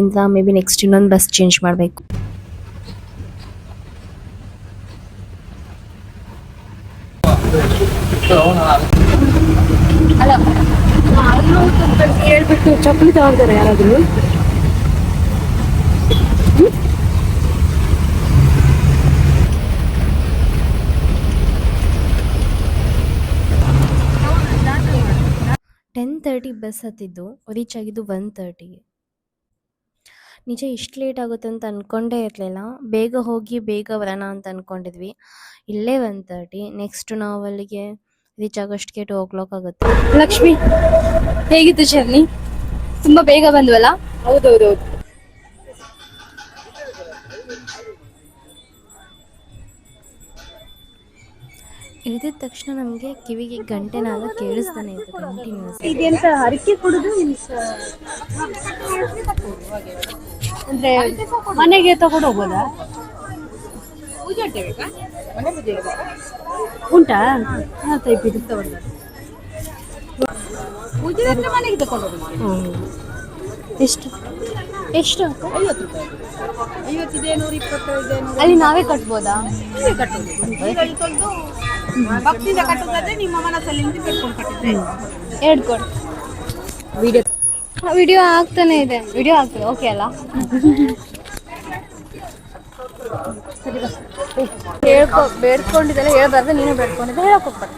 ಇಂದ may be next ಇನ್ನೊಂದು bus change ಮಾಡಬೇಕು. ಅಲ್ಲ ಹೇಳ್ಬಿಟ್ಟು ಚಪ್ಪಲಿ ತಗೊಂತಾರೆ ಯಾರಾದ್ರೂ. ಟೆನ್ 30 ಬಸ್ ಹತ್ತಿದ್ದು ರೀಚ್ ಆಗಿದ್ದು 1:30ಗೆ. ನಿಜ ಇಷ್ಟು ಲೇಟ್ ಆಗುತ್ತೆ ಅಂತ ಅಂದ್ಕೊಂಡೇ ಇರಲಿಲ್ಲ. ಬೇಗ ಹೋಗಿ ಬೇಗ ಬರೋಣ ಅಂತ ಅಂದ್ಕೊಂಡಿದ್ವಿ. ಇಲ್ಲೇ 1:30, ನೆಕ್ಸ್ಟ್ ನಾವು ಅಲ್ಲಿಗೆ ರೀಚ್ ಆಗೋಷ್ಟಕ್ಕೆ 2 o'clock ಆಗುತ್ತೆ. ಲಕ್ಷ್ಮಿ, ಹೇಗಿತ್ತು ಜರ್ನಿ? ತುಂಬಾ ಬೇಗ ಬಂದ್ವಲ್ಲ? ಹೌದೌದೌದು. ಇಳಿದಿದ ತಕ್ಷಣ ನಮಗೆ ಕಿವಿಗೆ ಗಂಟೆನಾದ ಕೇಳಿಸ್ತಾನೆ ಇತ್ತು ಕಂಟಿನ್ಯೂಸ್. ಇದೆಂತ ಹರಕೆ ಕೊಡುದು ಅಂದ್ರೆ ಮನೆಗೆ ತಗೊಂಡು ಹೋಗೋದಾ? ಪೂಜೆ ಬೇಕಾ? ಮನೆ ಪೂಜೆ ಉಂಟಾ? ಟೈಪ್ ಇದು ತಗೊಂಡು ಪೂಜೆ ಮನೆಗೆ ತಗೊಂಡು ಹೋಗೋದು. ಎಷ್ಟು ಎಷ್ಟು? 50 ರೂಪಾಯಿ. 50 ಇದೆ, 125 ಇದೆ. ಅಲ್ಲಿ ನಾವೇ ಕಟ್ಬೋದಾ? ಭಕ್ತಿಯಿಂದ ಕಟ್ಟೋದಾದ್ರೆ ನಿಮ್ಮ ಮನಸ್ಸಲ್ಲಿ ಬೇಡ್ಕೊಂಡು ಕಟ್ಟಿದ್ರೆ 2 ಕೊಡು. ವಿಡಿಯೋ ಆಗ್ತಾನೆ ಇದೆ. ವಿಡಿಯೋ ಆಗ್ತದೆ, ಓಕೆ ಅಲ್ಲ? ಬೇಡ್ಕೊಂಡಿದ್ದೆಲ್ಲ ಹೇಳ್ಬಾರ್ದು, ನೀನು ಬೇಡ್ಕೊಂಡಿದ್ದೆ ಹೇಳಕ್ ಹೋಗ್ಬಾರ್ದು.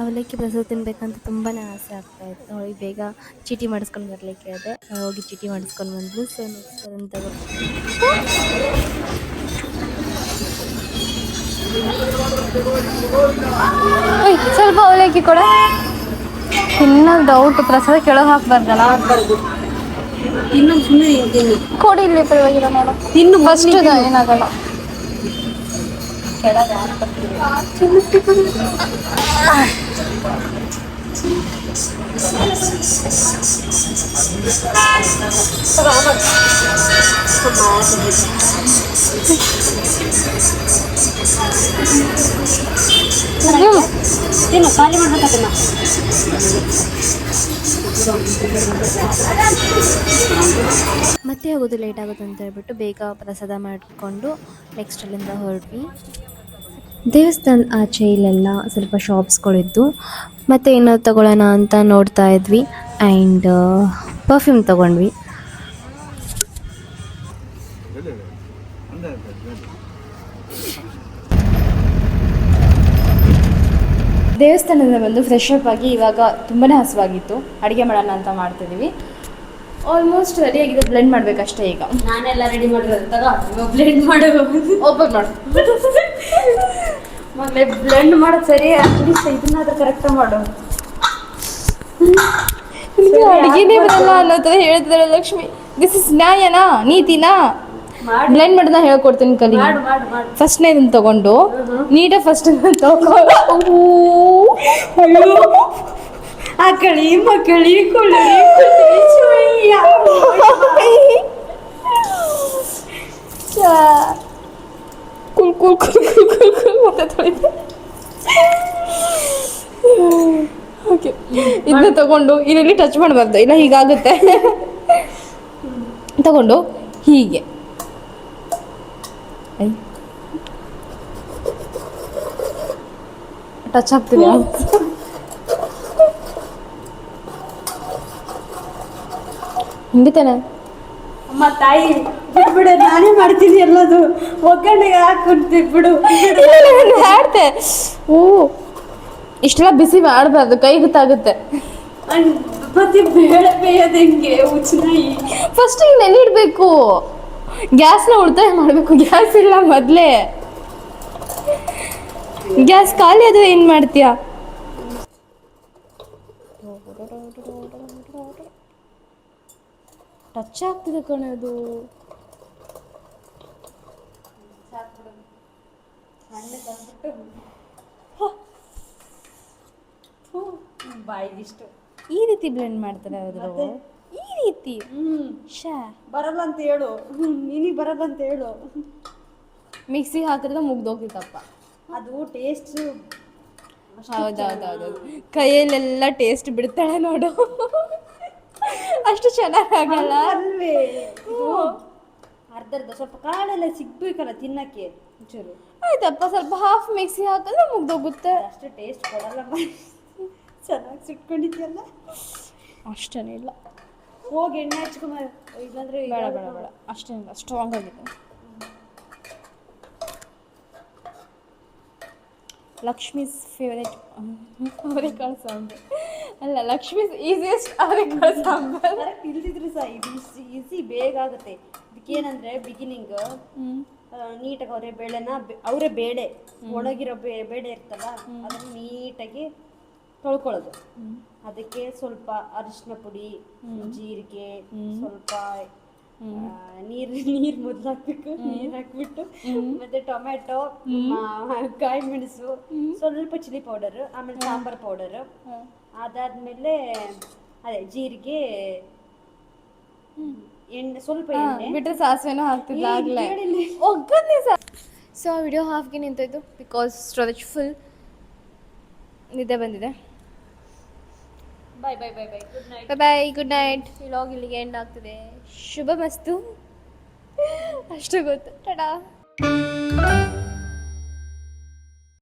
ಅವಲಕ್ಕಿ ಪ್ರಸಾದ ತಿನ್ಬೇಕಂತ ತುಂಬಾ ಆಸೆ ಆಗ್ತಾ ಇತ್ತು. ಅವಳಿಗೆ ಬೇಗ ಚೀಟಿ ಮಾಡಿಸ್ಕೊಂಡು ಬರಲಿಕ್ಕೆ ಅದೇ ಹೋಗಿ ಚೀಟಿ ಮಾಡಿಸ್ಕೊಂಡು ಬಂದ್ವಿ. ಸೊ ನೆಕ್ಸ್ಟ್ ಅದನ್ನು ತಗೊಂಡು ಸ್ವಲ್ಪ ಅವಲಕ್ಕಿ ಕೊಡ. ಇನ್ನೊಂದು ಡೌಟ್, ಪ್ರಸಾದ ಕೆಳಗೆ ಹಾಕ್ಬಾರ್ದಲ್ಲ? ಇನ್ನೊಂದು ಸುಮ್ಮನೆ ಕೊಡಿ, ಇಲ್ಲಿ ಪರವಾಗಿಲ್ಲ ನೋಡು. ಇನ್ನು ಫಸ್ಟ್ ಏನಾಗಲ್ಲ. ಏನು ಖಾಲಿ ಮಾಡ್ಬೇಕಲ್ಲ. ಮತ್ತೆ ಹೋಗೋದು ಲೇಟ್ ಆಗುತ್ತೆ ಅಂತ ಹೇಳ್ಬಿಟ್ಟು ಬೇಗ ಪ್ರಸಾದ ಮಾಡಿಕೊಂಡು ನೆಕ್ಸ್ಟ್ ಅಲ್ಲಿಂದ ಹೊರಟ್ವಿ. ದೇವಸ್ಥಾನದ ಆಚೆ ಇಲ್ಲೆಲ್ಲ ಸ್ವಲ್ಪ ಶಾಪ್ಸ್ಗಳಿದ್ದು ಮತ್ತು ಏನಾದ್ರು ತಗೊಳ್ಳೋಣ ಅಂತ ನೋಡ್ತಾ ಇದ್ವಿ. ಆ್ಯಂಡ್ ಪರ್ಫ್ಯೂಮ್ ತೊಗೊಂಡ್ವಿ. ದೇವಸ್ಥಾನದಿಂದ ಬಂದು ಫ್ರೆಶ್ ಅಪ್ ಆಗಿ ಇವಾಗ ತುಂಬಾ ಹಸುವಾಗಿತ್ತು. ಅಡುಗೆ ಮಾಡೋಣ ಅಂತ ಮಾಡ್ತಿದ್ದೀವಿ. ಆಲ್ಮೋಸ್ಟ್ ರೆಡಿಯಾಗಿದೆ, ಬ್ಲೆಂಡ್ ಮಾಡಬೇಕಷ್ಟೇ ಈಗ. ನಾನೆಲ್ಲ ರೆಡಿ ಮಾಡಿರೋದಾಗ ಬ್ಲೆಂಡ್ ಮಾಡು, ಓಪನ್ ಮಾಡು ಮಗಲೇ. ಬ್ಲೆಂಡ್ ಮಾಡೋದು ಸರಿ, ಅಟ್ಲೀಸ್ಟ್ ಇದನ್ನಾದ್ರೂ ಕರೆಕ್ಟಾಗಿ ಮಾಡು. ಅಡುಗೆನೇ ಬರಲ್ಲ ಅನ್ನೋ ಥರ ಹೇಳ್ತಿದ್ದಾಳೆ ಲಕ್ಷ್ಮಿ. ದಿಸ್ ಇಸ್ ನ್ಯಾಯನಾ, ನೀತಿನಾ? ಬ್ಲೆಂಡ್ ಮಾಡೋದನ್ನ ಹೇಳ್ಕೊಡ್ತೀನಿ, ಕಲಿ. ಫಸ್ಟ್ನೇ ಇದನ್ನ ತಗೊಂಡು ನೀಟಾಗಿ ಫಸ್ಟ್ ತಗೋ. ಆಕಳಿ ಮಕ್ಕಳಿ ಕುಳಿ ಕುಲ್ ಕುಲ್ ಕುಲ್ ಕುಲ್ ಕುಲ್ ಕುಲ್ ಮತ್ತೆ ತೊಳಿದೆ. ಓಕೆ ಇದನ್ನ ತಗೊಂಡು ಇದರಲ್ಲಿ ಟಚ್ ಮಾಡಬಾರ್ದು, ಇಲ್ಲ ಹೀಗಾಗುತ್ತೆ. ತಗೊಂಡು ಹೀಗೆ ಟಚ್ ಆಗ್ತಿದೆ. ಹಿಂಗೆ ತಾನೆ ಅಮ್ಮ ತಾಯಿ ಬಿಡು, ನಾನೇ ಮಾಡ್ತೀನಿ ಎಲ್ಲದು. ಒಗ್ಗರಣೆಗೆ ಹಾಕ್ಬಿಡ್ತೀವಿ ಬಿಡು. ಹಾಡ್ತೆ. ಓ ಇಷ್ಟೆಲ್ಲ ಬಿಸಿ ಮಾಡಬಾರ್ದು, ಕೈ ಗೊತ್ತಾಗುತ್ತೆ. ಮತ್ತೆ ಬೇಳೆ ಬೇಯೋದು ಹೆಂಗೆ ಉಚ್ಚನಾಯಿ? ಫಸ್ಟ್ ಹಿಂಗೆ ನೆನಿಡ್ಬೇಕು, ಗ್ಯಾಸ್ನ ಉಳಿತಾಯ ಮಾಡಬೇಕು. ಗ್ಯಾಸ್ ಇಲ್ಲ ಮೊದಲೇ, ಗ್ಯಾಸ್ ಖಾಲಿ ಆದರೆ ಏನು ಮಾಡ್ತೀಯಾ? ಟಚ್ ಆಗ್ತಿದೆ ಕಣೆ ಅದು. ಬಾಯಿಗಿಷ್ಟು ಈ ರೀತಿ ಬ್ಲೆಂಡ್ ಮಾಡ್ತಾರೆ ಅವರು, ಈ ರೀತಿ. ಶಾ ಬರಲ್ಲ ಅಂತ ಹೇಳು, ನಿನಗೆ ಬರಲ್ಲ ಅಂತ ಹೇಳು. ಮಿಕ್ಸಿ ಹಾಕಿದ್ರೆ ಮುಗ್ದೋಗ್ತಿತ್ತಪ್ಪ ಅದು ಟೇಸ್ಟ್. ಹೌದೌದೌದು, ಕೈಯಲ್ಲೆಲ್ಲ ಟೇಸ್ಟ್ ಬಿಡ್ತಾಳೆ ನೋಡು. ಅಷ್ಟು ಚೆನ್ನಾಗಲ್ಲ ಅಲ್ವೇ? ಅರ್ಧರ್ಧ ಸ್ವಲ್ಪ ಕಾಳೆಲ್ಲ ಸಿಗ್ಬೇಕಲ್ಲ ತಿನ್ನಕ್ಕೆ ಚೂರು. ಆಯ್ತಪ್ಪ, ಸ್ವಲ್ಪ ಹಾಫ್ ಮಿಕ್ಸಿ ಹಾಕಿದ್ರೆ ಮುಗ್ದೋಗುತ್ತೆ. ಅಷ್ಟು ಟೇಸ್ಟ್ ಕೊಡಲ್ಲ. ಚೆನ್ನಾಗಿ ಸುಟ್ಕೊಂಡಿದ್ಯಲ್ಲ. ಅಷ್ಟೇನಿಲ್ಲ, ಹೋಗಿ ಎಣ್ಣೆ ಹಚ್ಕೊಂಬ. ಇಲ್ಲಾಂದ್ರೆ ಬೇಡ ಬೇಡ ಬೇಡ, ಅಷ್ಟೇನಿಲ್ಲ, ಸ್ಟ್ರಾಂಗ್ ಆಗಿದೆ. ಲಕ್ಷ್ಮೀಸ್ ಫೇವರೇಟ್ ಅವರೆಕಾಳು ಸಾಂಬಾರು ಅಲ್ಲ, ಲಕ್ಷ್ಮೀಸ್ ಈಸಿಯೆಸ್ಟ್ ಅವರೆಕಾಳು ಸಾಂಬಾರು. ಇಲ್ದಿದ್ರು ಸಹ ಇದು ಈಸಿ, ಬೇಗ ಆಗುತ್ತೆ. ಇದಕ್ಕೇನಂದ್ರೆ ಬಿಗಿನಿಂಗ್ ನೀಟಾಗಿ ಅವರೇ ಬೇಳೆ ಒಣಗಿರೋ ಬೇಳೆ ಇರ್ತಲ್ಲ, ಅದನ್ನು ನೀಟಾಗಿ ತೊಳ್ಕೊಳ್ಳೋದು. ಅದಕ್ಕೆ ಸ್ವಲ್ಪ ಅರಿಶಿನ ಪುಡಿ, ಜೀರಿಗೆ, ಸ್ವಲ್ಪ ನೀರು ಮೊದಲು ಹಾಕ್ಬೇಕು. ನೀರು ಹಾಕ್ಬಿಟ್ಟು ಮತ್ತೆ ಟೊಮೆಟೊ, ಕಾಯಿ ಮೆಣಸು, ಸ್ವಲ್ಪ ಚಿಲ್ಲಿ ಪೌಡರ್, ಆಮೇಲೆ ಸಾಂಬಾರ್ ಪೌಡರ್, ಅದಾದ್ಮೇಲೆ ಅದೇ ಜೀರಿಗೆ, ಎಣ್ಣೆ, ಸ್ವಲ್ಪ ಎಣ್ಣೆ ಬಿಟ್ಟರೆ ಸಾಸಿವೆನೂ ಹಾಕ್ತಿದ್ದ ಆಗಲೇ. ಸೊ ಆ ವಿಡಿಯೋ ಹಾಫ್ಗೆ ನಿಂತಾಯಿತು ಬಿಕಾಸ್ ಸ್ಟೋರೇಜ್ ಫುಲ್. ನಿದ್ದೆ ಬಂದಿದೆ. Bye bye bye bye, good night. Bye good night. Vlog ಇಲ್ಲಿಗೆ ಎಂಡ್ ಆಗ್ತಿದೆ. ಶುಭ ಮಸ್ತು, ಅಷ್ಟು ಗೊತ್ತು. ಟಾಟಾ.